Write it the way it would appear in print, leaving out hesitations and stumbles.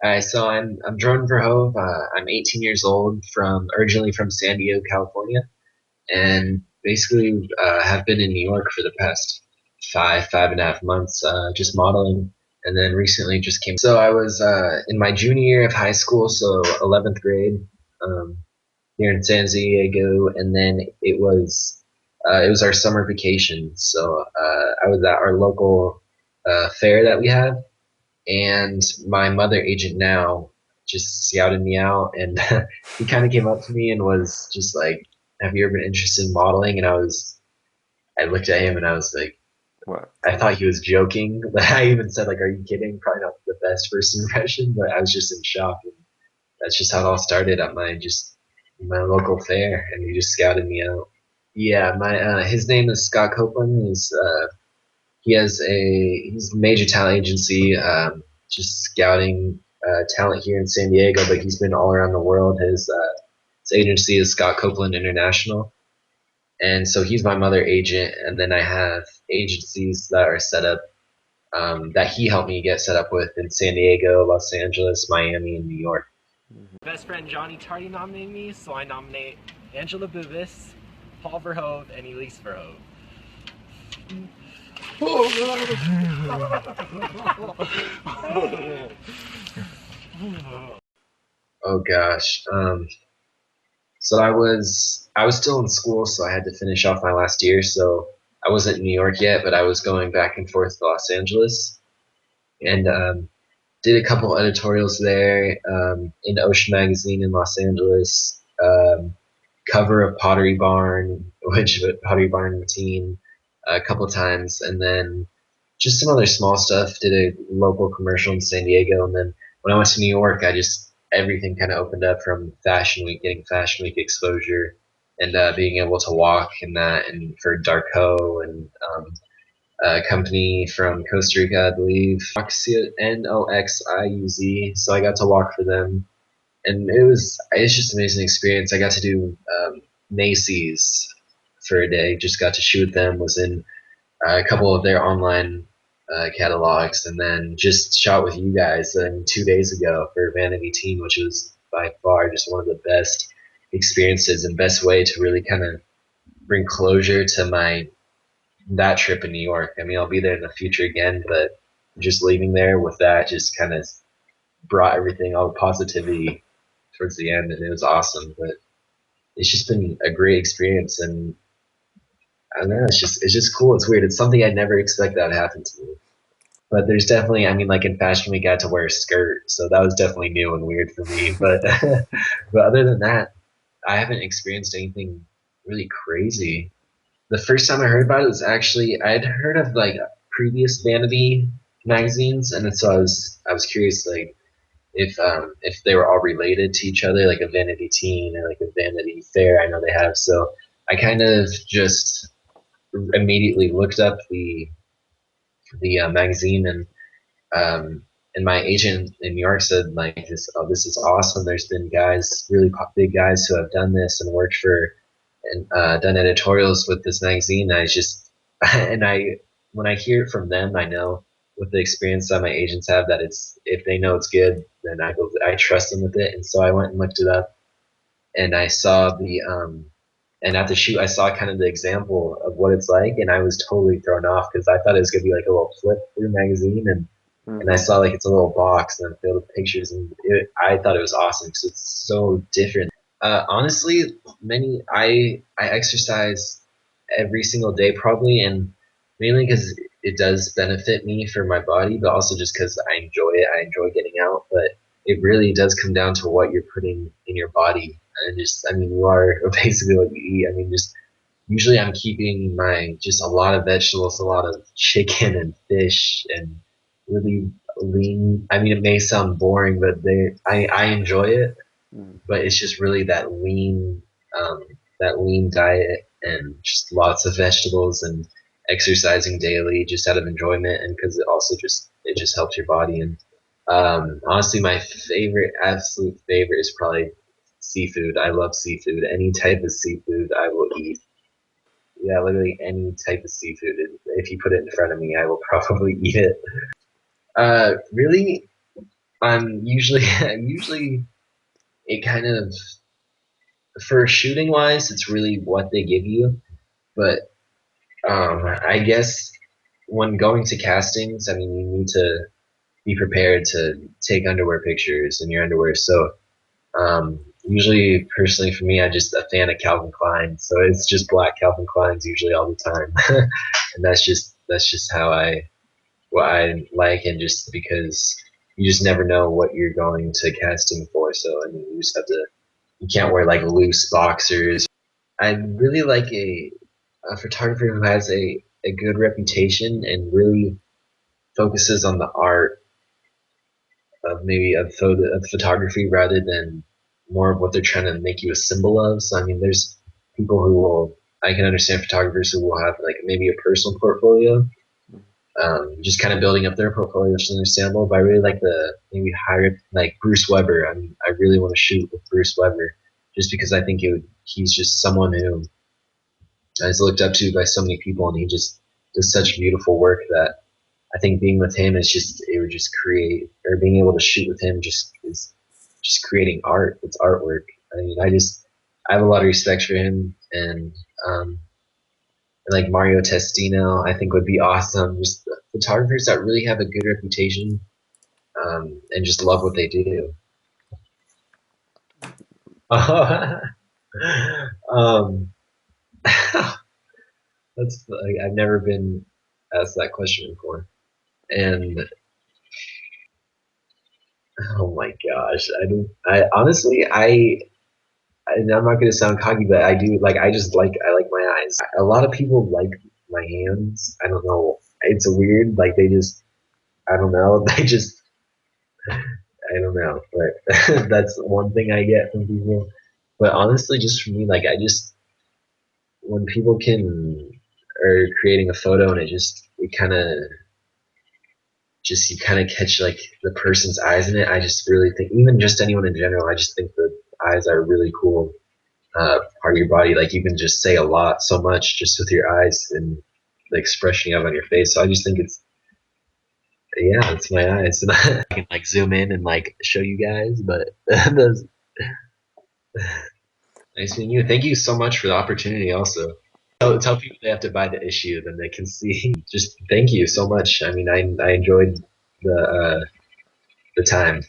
Alright, so I'm Jordan Ver Hoeve. I'm 18 years old, originally from San Diego, California, and basically have been in New York for the past five and a half months, just modeling, and then recently just came. So I was in my junior year of high school, so 11th grade, um, here in San Diego, and then it was our summer vacation. So I was at our local fair that we have, and my mother agent now just scouted me out, and he kind of came up to me and was just like, have you ever been interested in modeling? And I looked at him and I was like, What? I thought he was joking. I even said like, are you kidding? Probably not the best first impression, but I was just in shock. And that's just how it all started at my local fair, and he just scouted me out. Yeah, my his name is Scott Copeland. He's a major talent agency, just scouting talent here in San Diego, but he's been all around the world. His agency is Scott Copeland International, and so he's my mother agent. And then I have agencies that are set up, that he helped me get set up with in San Diego, Los Angeles, Miami, and New York. Best friend Johnny Tardy nominated me, so I nominate Angela Bubis, Paul Ver Hoeve, and Elise Ver Hoeve. Oh gosh. So I was still in school, so I had to finish off my last year. So I wasn't in New York yet, but I was going back and forth to Los Angeles, and did a couple editorials there, in Ocean Magazine in Los Angeles, cover of Pottery Barn, which Pottery Barn Teen, a couple times, and then just some other small stuff. Did a local commercial in San Diego, and then when I went to New York, everything kind of opened up from Fashion Week, getting Fashion Week exposure, and being able to walk in that, and for Darko and a company from Costa Rica, I believe, Noxiuz. So I got to walk for them, and it's just an amazing experience. I got to do Macy's for a day. Just got to shoot them. Was in a couple of their online catalogs, and then just shot with you guys 2 days ago for Vanity Teen, which was by far just one of the best experiences and best way to really kind of bring closure to that trip in New York. I mean, I'll be there in the future again, but just leaving there with that just kind of brought everything, all the positivity towards the end, and it was awesome. But it's just been a great experience, and I don't know, it's just cool. It's weird. It's something I never expect that to happen to me. But there's definitely, I mean, like in Fashion Week, I got to wear a skirt, so that was definitely new and weird for me. But but other than that, I haven't experienced anything really crazy. The first time I heard about it was actually I'd heard of like previous Vanity magazines, and then so I was curious like if they were all related to each other, like a Vanity Teen or like a Vanity Fair. I know they have, so I kind of just immediately looked up the magazine, and my agent in New York said like this is awesome. There's been guys, really big guys, who have done this and worked for and done editorials with this magazine. And I when I hear it from them, I know with the experience that my agents have that if they know it's good, then I trust them with it. And so I went and looked it up, and I saw and at the shoot, I saw kind of the example of what it's like, and I was totally thrown off because I thought it was gonna be like a little flip through magazine, and I saw like it's a little box and I'm filled with pictures, and I thought it was awesome because it's so different. Honestly, I exercise every single day probably, and mainly because it does benefit me for my body, but also just because I enjoy it. I enjoy getting out, but it really does come down to what you're putting in your body, and just I mean, you are basically what you eat. I mean, just usually I'm keeping my just a lot of vegetables, a lot of chicken and fish, and really lean. I mean, it may sound boring, but I enjoy it, Mm. but it's just really um, that lean diet and just lots of vegetables and exercising daily just out of enjoyment and because it just helps your body. And honestly, my absolute favorite is probably seafood. I love seafood. Any type of seafood I will eat. Yeah, literally any type of seafood. If you put it in front of me, I will probably eat it. Really, I'm usually it kind of for shooting wise, it's really what they give you. But I guess when going to castings, I mean, you need to be prepared to take underwear pictures in your underwear. So usually, personally, for me, I'm just a fan of Calvin Klein. So it's just black Calvin Kleins usually all the time, and that's just how I what I like, and just because you just never know what you're going to casting for. So I mean, you just have to. You can't wear like loose boxers. I really like a photographer who has a good reputation and really focuses on the art of maybe of photography rather than more of what they're trying to make you a symbol of. So I mean, there's people who will I can understand photographers who will have like maybe a personal portfolio, just kind of building up their portfolio, which is understandable. But I really like the maybe hire like Bruce Weber. I mean, I really want to shoot with Bruce Weber just because I think he's just someone who is looked up to by so many people, and he just does such beautiful work that I think being with him is just it would just create or being able to shoot with him just is just creating art. It's artwork. I mean, I have a lot of respect for him, um, and like Mario Testino, I think would be awesome. Just photographers that really have a good reputation and just love what they do. um, that's like, I've never been asked that question before, and oh my gosh, I don't. I honestly, and I'm not gonna sound cocky, but I do like. I like my eyes. A lot of people like my hands. I don't know. It's a weird. Like they just. I don't know. They just. I don't know. But that's one thing I get from people. But honestly, just for me, like I just when people can are creating a photo and it kind of just you kind of catch like the person's eyes in it. I just really think even just anyone in general. I just think the eyes are really cool part of your body. Like you can just say a lot, so much just with your eyes and the expression you have on your face. So I just think it's yeah, it's my eyes, and I can like zoom in and like show you guys. But that's nice meeting you. Thank you so much for the opportunity. Also, tell people they have to buy the issue, then they can see. Just thank you so much. I mean, I enjoyed the uh, the time.